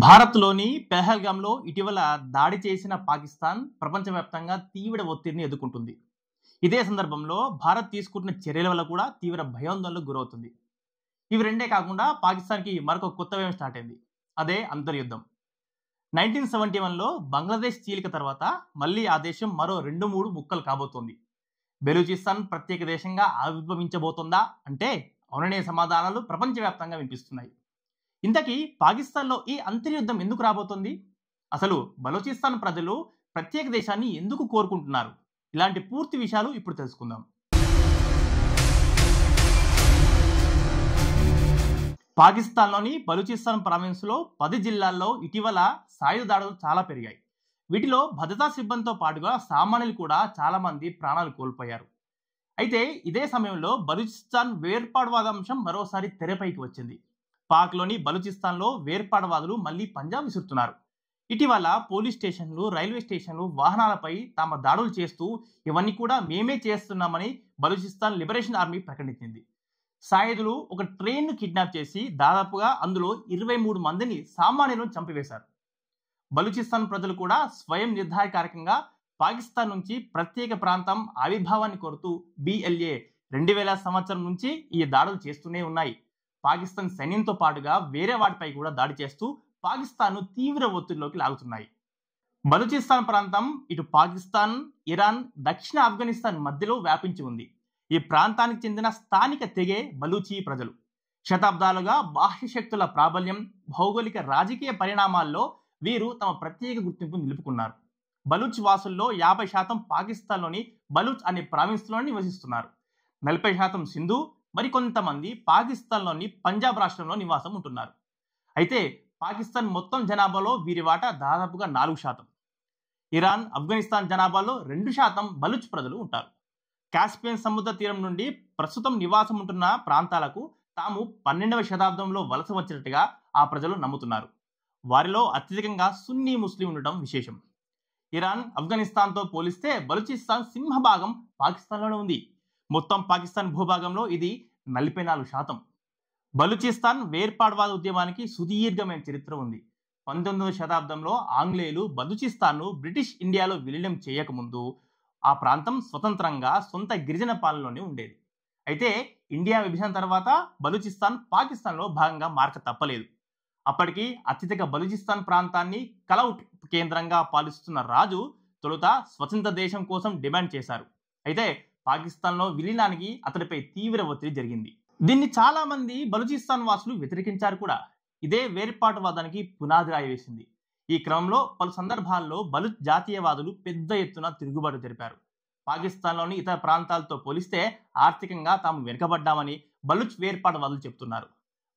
భారత్‌లోని పెహల్గాంలో ఇటీవల దాడి చేసిన పాకిస్తాన్ ప్రపంచవ్యాప్తంగా తీవ్ర ఒత్తిడిని ఎదుర్కొంటుంది. ఇదే సందర్భంలో భారత్ తీసుకుంటున్న చర్యల వల్ల కూడా తీవ్ర భయాందోళనకు గురవుతుంది. ఇవి రెండే కాకుండా పాకిస్తాన్‌కి మరొక కొత్త వ్యూహం స్టార్ట్ అయింది. అదే అంతర్యుద్ధం. 1971లో బంగ్లాదేశ్ చీలిక తర్వాత మళ్ళీ ఆ దేశం మరో 2, 3 ముక్కలు కాబోతోంది. బెలూచిస్తాన్ ప్రత్యేక దేశంగా ఆవిర్భవించబోతోందా అంటే అవుననే సమాధానాలు ప్రపంచవ్యాప్తంగా వినిపిస్తున్నాయి. ఇంతకీ పాకిస్తాన్‌లో ఈ అంతర్యుద్ధం ఎందుకు రాబోతోంది? అసలు బలూచిస్తాన్ ప్రజలు ప్రత్యేక దేశాన్ని ఎందుకు కోరుకుంటున్నారు? ఇలాంటి పూర్తి విషయాలు ఇప్పుడు తెలుసుకుందాం. పాకిస్తాన్‌లోని బలూచిస్తాన్ ప్రావిన్స్‌లో 10 జిల్లాల్లో ఇటీవల సాయుధ దాడులు చాలా పెరిగాయి. వీటిలో భద్రతా సిబ్బందితో పాటుగా సామాన్యులు కూడా చాలా మంది ప్రాణాలు కోల్పోయారు. అయితే ఇదే సమయంలో బలూచిస్తాన్ వేర్పాటువాద అంశం మరోసారి తెరపైకి వచ్చింది. పాక్‌లోని బలూచిస్తాన్‌లో వేర్పాటువాదులు మళ్ళీ పంజా విసురుతున్నారు. ఇటీవల పోలీస్ స్టేషన్లు, రైల్వే స్టేషన్లు, వాహనాలపై తాము దాడులు చేస్తూ ఇవన్నీ కూడా మేమే చేస్తున్నామని బలూచిస్తాన్ లిబరేషన్ ఆర్మీ ప్రకటించింది. సాయుధులు ఒక ట్రైన్‌ను కిడ్నాప్ చేసి దాదాపుగా అందులో 23 మందిని సామాన్యులను చంపివేశారు. బలూచిస్తాన్ ప్రజలు కూడా స్వయం నిర్ధారకారకంగా పాకిస్తాన్ నుంచి ప్రత్యేక ప్రాంతం ఆవిర్భావాన్ని కోరుతూ BLA 2000 సంవత్సరం నుంచి ఈ దాడులు చేస్తూనే ఉన్నాయి. పాకిస్తాన్ సైన్యంతో పాటుగా వేరే వాటిపై కూడా దాడి చేస్తూ పాకిస్తాన్ను తీవ్ర ఒత్తిడిలోకి లాగుతున్నాయి. బలూచిస్తాన్ ప్రాంతం ఇటు పాకిస్తాన్, ఇరాన్, దక్షిణ ఆఫ్ఘనిస్తాన్ మధ్యలో వ్యాపించి ఉంది. ఈ ప్రాంతానికి చెందిన స్థానిక తెగే బలూచి ప్రజలు శతాబ్దాలుగా బాహ్య శక్తుల ప్రాబల్యం, భౌగోళిక రాజకీయ పరిణామాల్లో వీరు తమ ప్రత్యేక గుర్తింపు నిలుపుకున్నారు. బలూచ్ వాసుల్లో 50% పాకిస్తాన్లోని బలూచ్ అనే ప్రావిన్స్లో నివసిస్తున్నారు. 40% సింధు, మరికొంతమంది పాకిస్తాన్లోని పంజాబ్ రాష్ట్రంలో నివాసం ఉంటున్నారు. అయితే పాకిస్తాన్ మొత్తం జనాభాలో వీరి వాటా దాదాపుగా 4%. ఇరాన్, ఆఫ్ఘనిస్తాన్ జనాభాలో 2% బలూచ్ ప్రజలు ఉంటారు. కాస్పియన్ సముద్ర తీరం నుండి ప్రస్తుతం నివాసం ఉంటున్న ప్రాంతాలకు తాము 12వ శతాబ్దంలో వలస వచ్చినట్టుగా ఆ ప్రజలు నమ్ముతున్నారు. వారిలో అత్యధికంగా సున్నీ ముస్లిం ఉండటం విశేషం. ఇరాన్, ఆఫ్ఘనిస్తాన్తో పోలిస్తే బలూచిస్తాన్ సింహభాగం పాకిస్తాన్లోనే ఉంది. మొత్తం పాకిస్తాన్ భూభాగంలో ఇది 44%. బలూచిస్తాన్ వేర్పాటువాద ఉద్యమానికి సుదీర్ఘమైన చరిత్ర ఉంది. 19వ శతాబ్దంలో ఆంగ్లేయులు బలూచిస్తాన్ను బ్రిటిష్ ఇండియాలో విలీనం చేయకముందు ఆ ప్రాంతం స్వతంత్రంగా సొంత గిరిజన పాలనలోనే ఉండేది. అయితే ఇండియా విభజన తర్వాత బలూచిస్తాన్ పాకిస్తాన్లో భాగంగా మారక తప్పలేదు. అప్పటికి అత్యధిక బలూచిస్తాన్ ప్రాంతాన్ని కలౌట్ కేంద్రంగా పాలిస్తున్న రాజు తొలుత స్వతంత్ర దేశం కోసం డిమాండ్ చేశారు. అయితే పాకిస్తాన్లో విలీనానికి అతడిపై తీవ్ర ఒత్తిడి జరిగింది. దీన్ని చాలా మంది బలూచిస్తాన్ వాసులు వ్యతిరేకించారు కూడా. ఇదే వేర్పాటువాదానికి పునాది రాయి వేసింది. ఈ క్రమంలో పలు సందర్భాల్లో బలూచ్ జాతీయవాదులు పెద్ద ఎత్తున తిరుగుబాటు జరిపారు. పాకిస్తాన్లోని ఇతర ప్రాంతాలతో పోలిస్తే ఆర్థికంగా తాము వెనుకబడ్డామని బలూచ్ వేర్పాటువాదులు చెబుతున్నారు.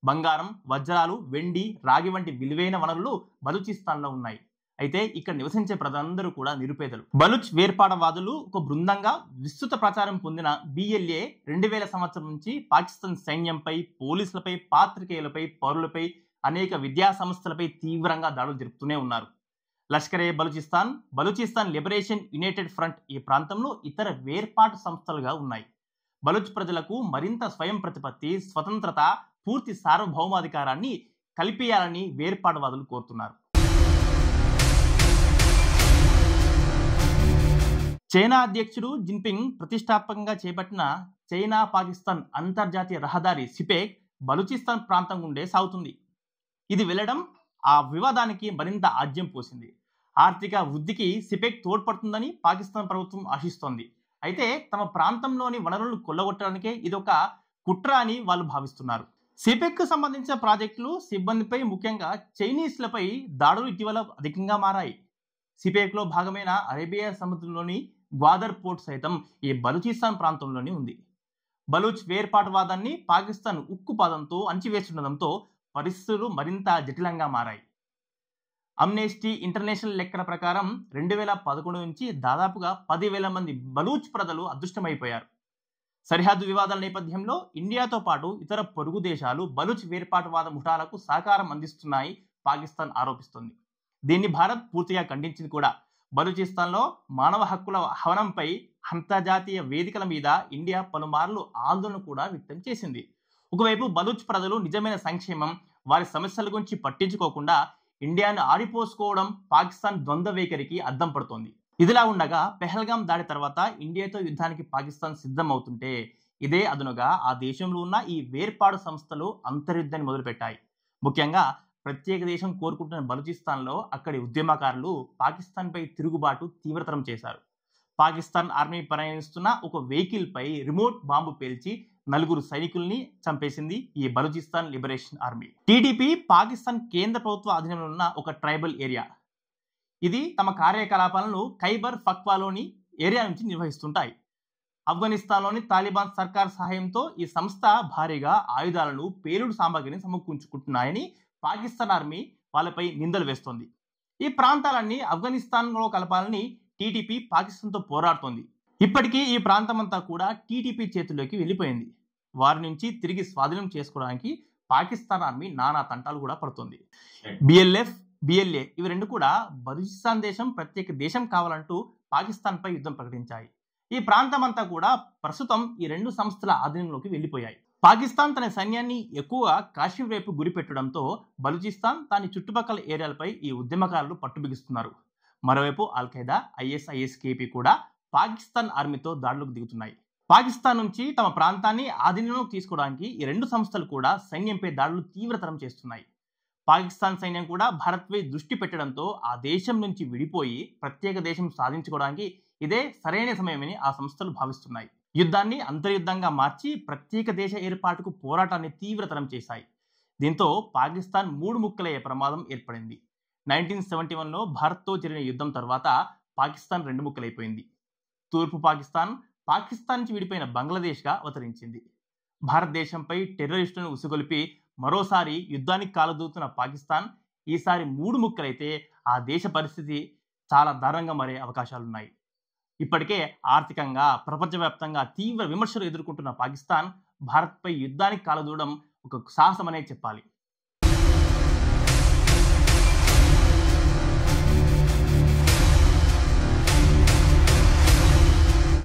బంగారం, వజ్రాలు, వెండి, రాగి వంటి విలువైన వనరులు బలూచిస్తాన్లో ఉన్నాయి. అయితే ఇక్కడ నివసించే ప్రజలందరూ కూడా నిరుపేదలు. బలూచ్ వేర్పాటువాదులు ఒక బృందంగా విస్తృత ప్రచారం పొందిన BLA 2000 సంవత్సరం నుంచి పాకిస్తాన్ సైన్యంపై, పోలీసులపై, పాత్రికేయులపై, పౌరులపై, అనేక విద్యా సంస్థలపై తీవ్రంగా దాడులు జరుపుతూనే ఉన్నారు. లష్కరే Balochistan, Balochistan liberation united front ఈ ప్రాంతంలో ఇతర వేర్పాటు సంస్థలుగా ఉన్నాయి. బలూచ్ ప్రజలకు మరింత స్వయం ప్రతిపత్తి, స్వతంత్రత, పూర్తి సార్వభౌమాధికారాన్ని కల్పించాలని వేర్పాటువాదులు కోరుతున్నారు. చైనా అధ్యక్షుడు జిన్పింగ్ ప్రతిష్టాత్మకంగా చేపట్టిన చైనా పాకిస్తాన్ అంతర్జాతీయ రహదారి సిపెక్ బలూచిస్తాన్ ప్రాంతం గుండే సాగుతుంది. ఇది వెళ్లడం ఆ వివాదానికి మరింత ఆజ్యం పోసింది. ఆర్థిక వృద్ధికి సిపెక్ తోడ్పడుతుందని పాకిస్తాన్ ప్రభుత్వం ఆశిస్తోంది. అయితే తమ ప్రాంతంలోని వనరులను కొల్లగొట్టడానికే ఇదొక కుట్ర అని వాళ్ళు భావిస్తున్నారు. సిపెక్ కు సంబంధించిన ప్రాజెక్టులు, సిబ్బందిపై, ముఖ్యంగా చైనీస్లపై దాడులు ఇటీవల అధికంగా మారాయి. సిపెక్ లో భాగమైన అరేబియా సముద్రంలోని గ్వాదర్ పోర్ట్ సైతం ఈ బలూచిస్తాన్ ప్రాంతంలోనే ఉంది. బలూచ్ వేర్పాటువాదాన్ని పాకిస్తాన్ ఉక్కుపాదంతో అణచివేస్తుండటంతో పరిస్థితులు మరింత జటిలంగా మారాయి. అమ్నెస్టీ ఇంటర్నేషనల్ లెక్కల ప్రకారం 2011 నుంచి దాదాపుగా 10,000 మంది బలూచ్ ప్రజలు అదృష్టమైపోయారు. సరిహద్దు వివాదాల నేపథ్యంలో ఇండియాతో పాటు ఇతర పొరుగు దేశాలు బలూచ్ వేర్పాటువాద ముఠాలకు సహకారం అందిస్తున్నాయి పాకిస్తాన్ ఆరోపిస్తోంది. దీన్ని భారత్ పూర్తిగా ఖండించింది కూడా. బలూచిస్తాన్లో మానవ హక్కుల హననంపై అంతర్జాతీయ వేదికల మీద ఇండియా పలుమార్లు ఆందోళన కూడా వ్యక్తం చేసింది. ఒకవైపు బలూచ్ ప్రజలు నిజమైన సంక్షేమం, వారి సమస్యల గురించి పట్టించుకోకుండా ఇండియాను ఆడిపోసుకోవడం పాకిస్తాన్ ద్వంద్వ వైఖరికి అద్దం పడుతోంది. ఇదిలా ఉండగా పెహల్గాం దాడి తర్వాత ఇండియాతో యుద్ధానికి పాకిస్తాన్ సిద్ధం అవుతుంటే ఇదే అదునుగా ఆ దేశంలో ఉన్న ఈ వేర్పాడు సంస్థలు అంతర్యుద్ధాన్ని మొదలుపెట్టాయి. ముఖ్యంగా ప్రత్యేక దేశం కోరుకుంటున్న బలూచిస్తాన్లో అక్కడి ఉద్యమకారులు పాకిస్తాన్పై తిరుగుబాటు తీవ్రతరం చేశారు. పాకిస్తాన్ ఆర్మీ ప్రయాణిస్తున్న ఒక వెహికల్ పై రిమోట్ బాంబు పేల్చి 4 సైనికుల్ని చంపేసింది ఈ Balochistan liberation army. TDP Pakistan కేంద్ర ప్రభుత్వ అధీనంలో ఉన్న ఒక ట్రైబల్ ఏరియా. ఇది తమ కార్యకలాపాలను ఖైబర్ పఖ్వాలోని ఏరియా నుంచి నిర్వహిస్తుంటాయి. ఆఫ్ఘనిస్తాన్లోని తాలిబాన్ సర్కార్ సహాయంతో ఈ సంస్థ భారీగా ఆయుధాలను, పేలుడు సామాగ్రిని సమకూర్చుకుంటున్నాయని పాకిస్తాన్ ఆర్మీ వాళ్ళపై నిందలు వేస్తోంది. ఈ ప్రాంతాలన్నీ ఆఫ్ఘనిస్తాన్లో కలపాలని టీడీపీ పాకిస్తాన్తో పోరాడుతోంది. ఇప్పటికీ ఈ ప్రాంతమంతా కూడా టీడీపీ చేతుల్లోకి వెళ్ళిపోయింది. వారి నుంచి తిరిగి స్వాధీనం చేసుకోవడానికి పాకిస్తాన్ ఆర్మీ నానా తంటాలు కూడా పడుతుంది. బిఎల్ఎఫ్, బిఎల్ఏ ఇవి రెండు కూడా బలూచిస్తాన్ దేశం ప్రత్యేక దేశం కావాలంటూ పాకిస్తాన్పై యుద్ధం ప్రకటించాయి. ఈ ప్రాంతమంతా కూడా ప్రస్తుతం ఈ రెండు సంస్థల ఆధీనంలోకి వెళ్ళిపోయాయి. పాకిస్తాన్ తన సైన్యాన్ని ఎక్కువగా కాశ్మీర్ వైపు గురిపెట్టడంతో బలూచిస్తాన్ దాని చుట్టుపక్కల ఏరియాలపై ఈ ఉద్యమకారులు పట్టుబిగిస్తున్నారు. మరోవైపు అల్-ఖైదా, ఐఎస్ఐఎస్కేపీ కూడా పాకిస్తాన్ ఆర్మీతో దాడులకు దిగుతున్నాయి. పాకిస్తాన్ నుంచి తమ ప్రాంతాన్ని ఆధీనంలోకి తీసుకోవడానికి ఈ రెండు సంస్థలు కూడా సైన్యంపై దాడులు తీవ్రతరం చేస్తున్నాయి. పాకిస్తాన్ సైన్యం కూడా భారత్పై దృష్టి పెట్టడంతో ఆ దేశం నుంచి విడిపోయి ప్రత్యేక దేశం సాధించుకోవడానికి ఇదే సరైన సమయమని ఆ సంస్థలు భావిస్తున్నాయి. యుద్ధాన్ని అంతర్యుద్ధంగా మార్చి ప్రత్యేక దేశ ఏర్పాటుకు పోరాటాన్ని తీవ్రతరం చేశాయి. దీంతో పాకిస్తాన్ 3 ముక్కలయ్యే ప్రమాదం ఏర్పడింది. 1971లో భారత్తో జరిగిన యుద్ధం తర్వాత పాకిస్తాన్ 2 ముక్కలైపోయింది. తూర్పు పాకిస్తాన్, పాకిస్తాన్ నుంచి విడిపోయిన బంగ్లాదేశ్గా అవతరించింది. భారతదేశంపై టెర్రరిస్టులను ఉసుగొలిపి మరోసారి యుద్ధానికి కాలుదూతున్న పాకిస్తాన్ ఈసారి 3 ముక్కలైతే ఆ దేశ పరిస్థితి చాలా దారుణంగా మారే అవకాశాలున్నాయి. ఇప్పటికే ఆర్థికంగా, ప్రపంచవ్యాప్తంగా తీవ్ర విమర్శలు ఎదుర్కొంటున్న పాకిస్తాన్ భారత్పై యుద్ధానికి కాలుదూడడం ఒక సాహసమనే చెప్పాలి.